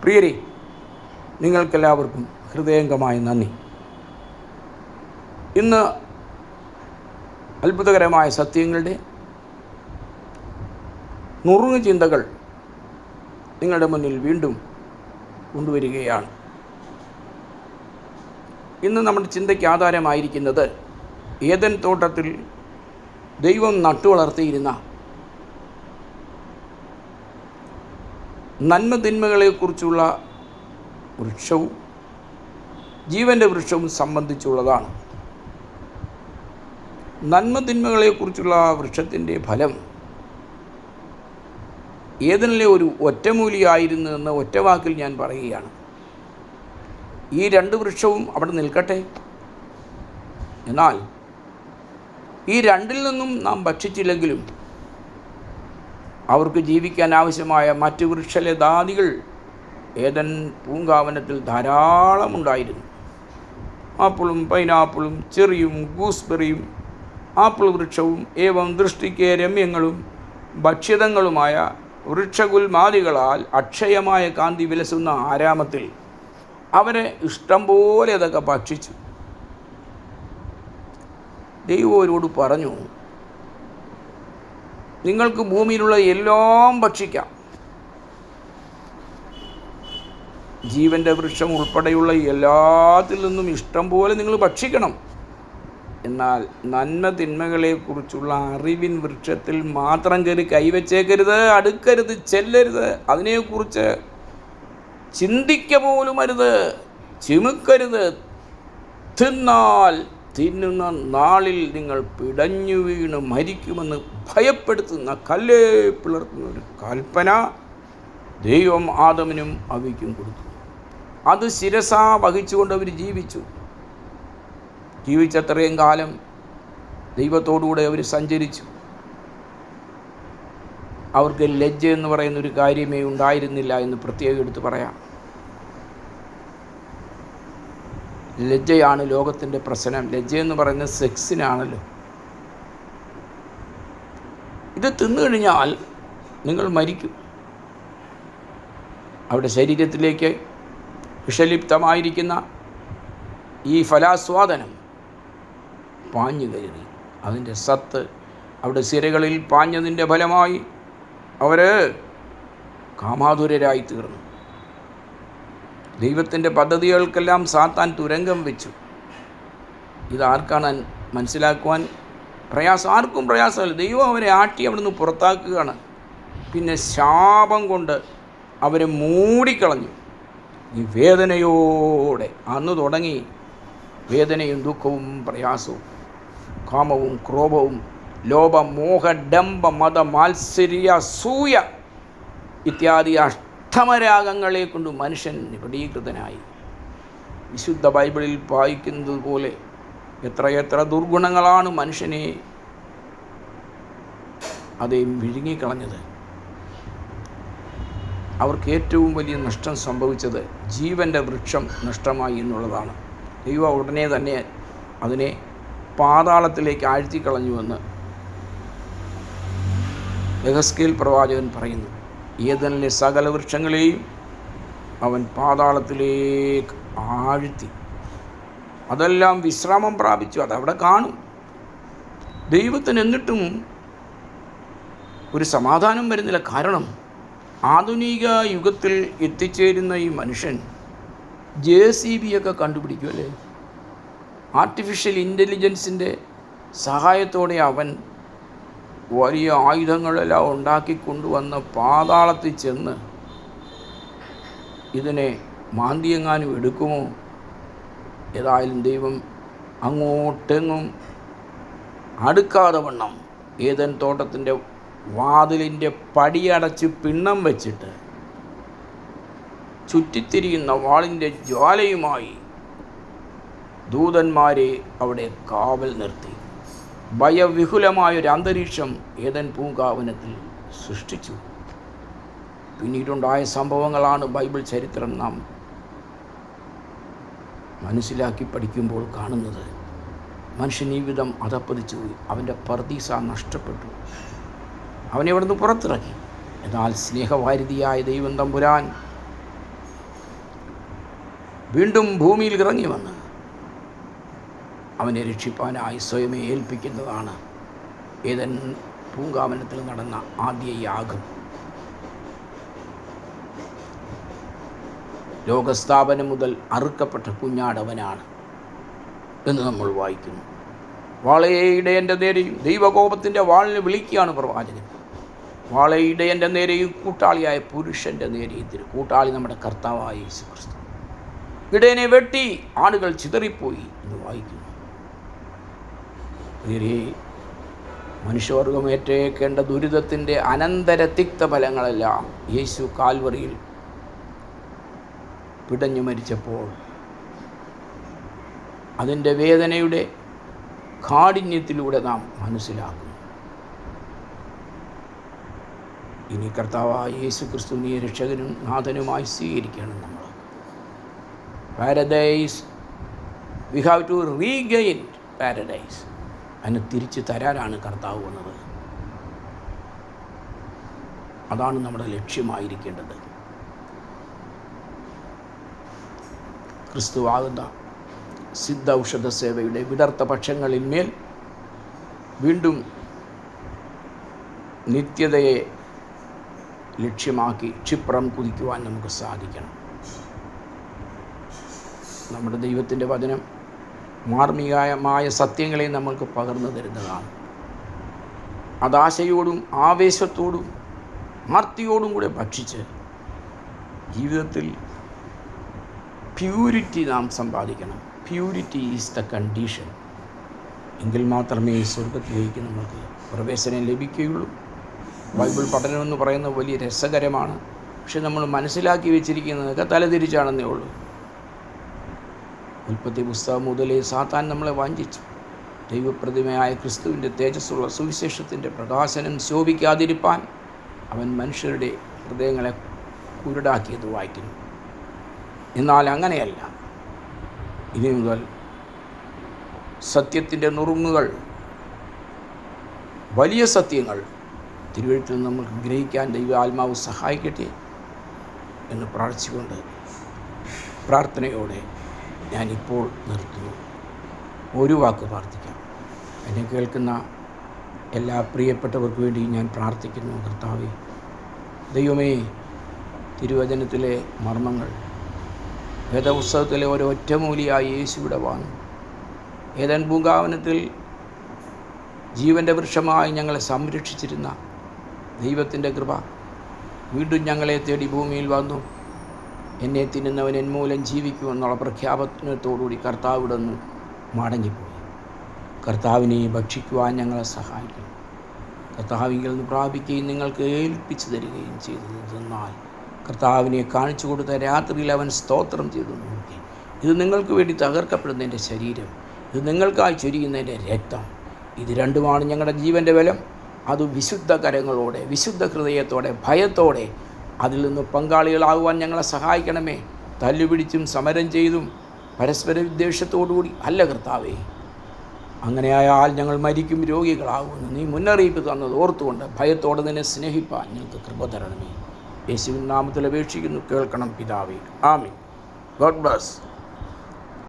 പ്രിയരെ, നിങ്ങൾക്കെല്ലാവർക്കും ഹൃദയംഗമായ നന്ദി. ഇന്ന് അത്ഭുതകരമായ സത്യങ്ങളുടെ നുറുങ്ങു ചിന്തകൾ നിങ്ങളുടെ മുന്നിൽ വീണ്ടും കൊണ്ടുവരികയാണ്. ഇന്ന് നമ്മുടെ ചിന്തയ്ക്ക് ആധാരമായിരിക്കുന്നത് ഏദൻ തോട്ടത്തിൽ ദൈവം നട്ടുവളർത്തിയിരുന്ന നന്മതിന്മകളെക്കുറിച്ചുള്ള വൃക്ഷവും ജീവൻ്റെ വൃക്ഷവും സംബന്ധിച്ചുള്ളതാണ്. നന്മതിന്മകളെക്കുറിച്ചുള്ള വൃക്ഷത്തിൻ്റെ ഫലം ഏദനിലെ ഒരു ഒറ്റമൂലിയായിരുന്നു എന്ന് ഒറ്റവാക്കിൽ ഞാൻ പറയുകയാണ്. ഈ രണ്ട് വൃക്ഷവും അവിടെ നിൽക്കട്ടെ, എന്നാൽ ഈ രണ്ടിൽ നിന്നും നാം ഭക്ഷിച്ചില്ലെങ്കിലും അവർക്ക് ജീവിക്കാൻ ആവശ്യമായ മറ്റ് വൃക്ഷലതാദികൾ ഏദൻ പൂങ്കാവനത്തിൽ ധാരാളമുണ്ടായിരുന്നു. ആപ്പിളും പൈനാപ്പിളും ചെറിയും ഗൂസ്ബെറിയും ആപ്പിൾ വൃക്ഷവും ഏവം ദൃഷ്ടിക്ക് രമ്യങ്ങളും ഭക്ഷ്യതങ്ങളുമായ വൃക്ഷകുൽമാദികളാൽ അക്ഷയമായ കാന്തി വിലസുന്ന ആരാമത്തിൽ അവരെ ഇഷ്ടം പോലെ അതൊക്കെ ഭക്ഷിച്ചു. ദൈവം അവരോട് പറഞ്ഞു, നിങ്ങൾക്ക് ഭൂമിയിലുള്ള എല്ലാം ഭക്ഷിക്കാം, ജീവൻ്റെ വൃക്ഷം ഉൾപ്പെടെയുള്ള എല്ലാത്തിൽ നിന്നും ഇഷ്ടം പോലെ നിങ്ങൾ ഭക്ഷിക്കണം. എന്നാൽ നന്മ തിന്മകളെക്കുറിച്ചുള്ള അറിവിൻ വൃക്ഷത്തിൽ മാത്രം കയറി കൈവച്ചേക്കരുത്, അടുക്കരുത്, ചെല്ലരുത്, അതിനെക്കുറിച്ച് ചിന്തിക്ക പോലും അരുത്, ചിമുക്കരുത്. തിന്നാൽ തിന്നുന്ന നാളിൽ നിങ്ങൾ പിടഞ്ഞു വീണ് മരിക്കുമെന്ന് ഭയപ്പെടുത്തുന്ന കല്ലേ പിളർത്തുന്ന ഒരു കൽപ്പന ദൈവം ആദമിനും അവയ്ക്കും കൊടുത്തു. അത് ശിരസാ വഹിച്ചുകൊണ്ട് അവർ ജീവിച്ചത്രയും കാലം ദൈവത്തോടുകൂടെ അവർ സഞ്ചരിച്ചു. അവർക്ക് ലജ്ജ എന്ന് പറയുന്നൊരു കാര്യമേ ഉണ്ടായിരുന്നില്ല എന്ന് പ്രത്യേകം എടുത്ത് പറയാം. ലജ്ജയാണ് ലോകത്തിൻ്റെ പ്രശ്നം. ലജ്ജ എന്ന് പറയുന്നത് സെക്സിനാണല്ലോ. ഇത് തിന്നു കഴിഞ്ഞാൽ നിങ്ങൾ മരിക്കും. അവിടെ ശരീരത്തിലേക്ക് വിഷലിപ്തമായിരിക്കുന്ന ഈ ഫലാസ്വാദനം പാഞ്ഞു കയറി അതിൻ്റെ സത്ത് അവിടെ സിരകളിൽ പാഞ്ഞതിൻ്റെ ഫലമായി അവർ കാമാതുരരായി തീർന്നു. ദൈവത്തിൻ്റെ പദ്ധതികൾക്കെല്ലാം സാത്താൻ തുരങ്കം വെച്ചു. ഇതാർക്കാണ് മനസ്സിലാക്കുവാൻ പ്രയാസം? ആർക്കും പ്രയാസമല്ല. ദൈവം അവരെ ആട്ടി അവിടുന്ന് പുറത്താക്കുകയാണ്. പിന്നെ ശാപം കൊണ്ട് അവരെ മൂടിക്കളഞ്ഞു. ഈ വേദനയോടെ അന്ന് തുടങ്ങി വേദനയും ദുഃഖവും പ്രയാസവും, കാമവും ക്രോധവും, ലോഭ മോഹ ഡംബ മത മാത്സര്യ അസൂയ ഇത്യാദി അഷ്ടമരാഗങ്ങളെ കൊണ്ട് മനുഷ്യൻ നിപടീകൃതനായി. വിശുദ്ധ ബൈബിളിൽ വായിക്കുന്നത് പോലെ എത്രയെത്ര ദുർഗുണങ്ങളാണ് മനുഷ്യനെ അതേ വിഴുങ്ങിക്കളഞ്ഞത്. അവർക്ക് ഏറ്റവും വലിയ നഷ്ടം സംഭവിച്ചത് ജീവൻ്റെ വൃക്ഷം നഷ്ടമായി എന്നുള്ളതാണ്. ദൈവം ഉടനെ തന്നെ അതിനെ പാതാളത്തിലേക്ക് ആഴ്ത്തിക്കളഞ്ഞുവെന്ന് യെഹെസ്കേൽ പ്രവാചകൻ പറയുന്നു. ഏദനിലെ സകല വൃക്ഷങ്ങളെയും അവൻ പാതാളത്തിലേക്ക് ആഴ്ത്തി. അതെല്ലാം വിശ്രാമം പ്രാപിച്ചു. അതവിടെ കാണും. ദൈവത്തിന് എന്നിട്ടും ഒരു സമാധാനം വരുന്നില്ല. കാരണം ആധുനിക യുഗത്തിൽ എത്തിച്ചേരുന്ന ഈ മനുഷ്യൻ JCB ഒക്കെ കണ്ടുപിടിക്കുമല്ലേ. ആർട്ടിഫിഷ്യൽ ഇൻ്റലിജൻസിൻ്റെ സഹായത്തോടെ അവൻ വലിയ ആയുധങ്ങളെല്ലാം ഉണ്ടാക്കിക്കൊണ്ടുവന്ന് പാതാളത്തിൽ ചെന്ന് ഇതിനെ മാന്തിയെങ്ങാനും എടുക്കുമോ? ഏതായാലും ദൈവം അങ്ങോട്ടെങ്ങും അടുക്കാതെ വണ്ണം ഏദൻ തോട്ടത്തിൻ്റെ വാതിലിൻ്റെ പടിയടച്ച് പിണ്ണം വെച്ചിട്ട് ചുറ്റിത്തിരിയുന്ന വാളിൻ്റെ ജ്വാലയുമായി ദൂതന്മാരെ അവിടെ കാവൽ നിർത്തി. ഭയവിഹുലമായൊരു അന്തരീക്ഷം ഏദൻ പൂങ്കാവനത്തിൽ സൃഷ്ടിച്ചു. പിന്നീടുണ്ടായ സംഭവങ്ങളാണ് ബൈബിൾ ചരിത്രം നാം മനസ്സിലാക്കി പഠിക്കുമ്പോൾ കാണുന്നത്. മനുഷ്യൻ ഈ വിധം അധപ്പതിച്ചു പോയി. അവൻ്റെ പർദീസ നഷ്ടപ്പെട്ടു. അവനെ അവിടുന്ന് പുറത്തിറക്കി. എന്നാൽ സ്നേഹവാരിധിയായ ദൈവം തമ്പുരാൻ വീണ്ടും ഭൂമിയിൽ ഇറങ്ങി വന്ന് അവനെ രക്ഷിപ്പാനായി സ്വയമേ ഏൽപ്പിക്കുന്നതാണ് ഏദൻ പൂങ്കാവനത്തിൽ നടന്ന ആദ്യ യാഗം. ലോകസ്ഥാപനം മുതൽ അറുക്കപ്പെട്ട കുഞ്ഞാടവനാണ് എന്ന് നമ്മൾ വായിക്കുന്നു. വാളയിടയൻ്റെ നേരെയും ദൈവകോപത്തിൻ്റെ വാളിന് വിളിക്കുകയാണ് പ്രവാചകൻ. വാളയിടയൻ്റെ നേരെയും കൂട്ടാളിയായ പുരുഷൻ്റെ നേരെയും കൂട്ടാളി നമ്മുടെ കർത്താവായ യേശുക്രിസ്തു. ഇടയനെ വെട്ടി ആടുകൾ ചിതറിപ്പോയി എന്ന് വായിക്കുന്നു. മനുഷ്യവർഗം ഏറ്റേക്കേണ്ട ദുരിതത്തിൻ്റെ അനന്തര തിക്തഫലങ്ങളെല്ലാം യേശു കാൽവറിയിൽ പിടഞ്ഞു മരിച്ചപ്പോൾ അതിൻ്റെ വേദനയുടെ കാഠിന്യത്തിലൂടെ നാം മനസ്സിലാക്കുന്നു. ഇനി കർത്താവായ യേശു ക്രിസ്തുവിനെ രക്ഷകനും നാഥനുമായി സ്വീകരിക്കണം നമ്മൾ. Paradise, we have to regain paradise. അതിനെ തിരിച്ച് തരാനാണ് കർത്താവ് വന്നത്. അതാണ് നമ്മുടെ ലക്ഷ്യമായിരിക്കേണ്ടത്. ക്രിസ്തുവാകുന്ന സിദ്ധ ഔഷധ സേവയുടെ വിടർത്ത പക്ഷങ്ങളിന്മേൽ വീണ്ടും നിത്യതയെ ലക്ഷ്യമാക്കി ക്ഷിപ്രം കുതിക്കുവാൻ നമുക്ക് സാധിക്കണം. നമ്മുടെ ദൈവത്തിൻ്റെ വചനം മാർമികമായ സത്യങ്ങളെ നമ്മൾക്ക് പകർന്നു തരുന്നതാണ്. അതാശയോടും ആവേശത്തോടും ആർത്തിയോടും കൂടെ ഭക്ഷിച്ച് ജീവിതത്തിൽ പ്യൂരിറ്റി നാം സമ്പാദിക്കണം. Purity is the condition. എങ്കിൽ മാത്രമേ സ്വർഗത്തിലേക്ക് നമുക്ക് പ്രവേശനം ലഭിക്കുകയുള്ളൂ. ബൈബിൾ പഠനമെന്ന് പറയുന്നത് വലിയ രസകരമാണ്. പക്ഷെ നമ്മൾ മനസ്സിലാക്കി വെച്ചിരിക്കുന്നതൊക്കെ തലതിരിച്ചാണെന്നേ ഉള്ളൂ. ഉൽപ്പത്തി പുസ്തകം മുതലേ സാത്താൻ നമ്മളെ വഞ്ചിച്ചു. ദൈവപ്രതിമയായ ക്രിസ്തുവിൻ്റെ തേജസ്സുള്ള സുവിശേഷത്തിൻ്റെ പ്രകാശനം ശോഭിക്കാതിരിപ്പാൻ അവൻ മനുഷ്യരുടെ ഹൃദയങ്ങളെ കുരുടാക്കിയത് വായിക്കുന്നു. എന്നാൽ അങ്ങനെയല്ല. ഇനി മുതൽ സത്യത്തിൻ്റെ നുറുങ്ങുകൾ, വലിയ സത്യങ്ങൾ തിരുവഴുത്തിൽ നമുക്ക് ഗ്രഹിക്കാൻ ദൈവ ആത്മാവ് സഹായിക്കട്ടെ എന്ന് പ്രാർത്ഥിച്ചുകൊണ്ട് പ്രാർത്ഥനയോടെ ഞാനിപ്പോൾ നിർത്തുന്നു. ഒരു വാക്ക് പ്രാർത്ഥിക്കാം. എന്നെ കേൾക്കുന്ന എല്ലാ പ്രിയപ്പെട്ടവർക്ക് വേണ്ടി ഞാൻ പ്രാർത്ഥിക്കുന്നു. കർത്താവേ, ദൈവമേ, തിരുവചനത്തിലെ മർമ്മങ്ങൾ, വേദപുസ്തകത്തിലെ ഒരു ഒറ്റമൂലിയായി യേശുവിടെ വന്നു. ഏദൻ പൂങ്കാവനത്തിൽ ജീവൻ്റെ വൃക്ഷമായി ഞങ്ങളെ സംരക്ഷിച്ചിരുന്ന ദൈവത്തിൻ്റെ കൃപ വീണ്ടും ഞങ്ങളെ തേടി ഭൂമിയിൽ വന്നു. എന്നെ തിന്നുന്നവൻ എൻ മൂലം ജീവിക്കുമെന്നുള്ള പ്രഖ്യാപനത്തോടുകൂടി കർത്താവിടെ നിന്ന് മടങ്ങിപ്പോയി. കർത്താവിനെ ഭക്ഷിക്കുവാൻ ഞങ്ങളെ സഹായിക്കണം. കർത്താവിങ്കിൽ നിന്ന് പ്രാപിക്കുകയും നിങ്ങൾക്ക് ഏൽപ്പിച്ചു തരികയും ചെയ്തതെന്നാൽ കർത്താവിനെ കാണിച്ചു കൊടുത്ത രാത്രിയിൽ അവൻ സ്തോത്രം ചെയ്തു നോക്കി. ഇത് നിങ്ങൾക്ക് വേണ്ടി തകർക്കപ്പെടുന്നതിൻ്റെ ശരീരം, ഇത് നിങ്ങൾക്കായി ചൊരിയുന്നതിൻ്റെ രക്തം. ഇത് രണ്ടുമാണ് ഞങ്ങളുടെ ജീവൻ്റെ ബലം. അത് വിശുദ്ധ കരങ്ങളോടെ, വിശുദ്ധ ഹൃദയത്തോടെ, ഭയത്തോടെ അതിൽ നിന്ന് പങ്കാളികളാകുവാൻ ഞങ്ങളെ സഹായിക്കണമേ. തല്ലുപിടിച്ചും സമരം ചെയ്തും പരസ്പര വിദ്വേഷത്തോടുകൂടി അല്ല കർത്താവേ. അങ്ങനെയായാൽ ഞങ്ങൾ മരിക്കും, രോഗികളാകുമെന്ന് നീ മുന്നറിയിപ്പ് തന്നത് ഓർത്തുകൊണ്ട് ഭയത്തോടെ നിന്നെ സ്നേഹിപ്പാൻ ഞങ്ങൾക്ക് കൃപ തരണമേ. യേശുവിൻ നാമത്തിൽ അപേക്ഷിക്കുന്നു, കേൾക്കണം പിതാവേ. ആമീൻ. God bless.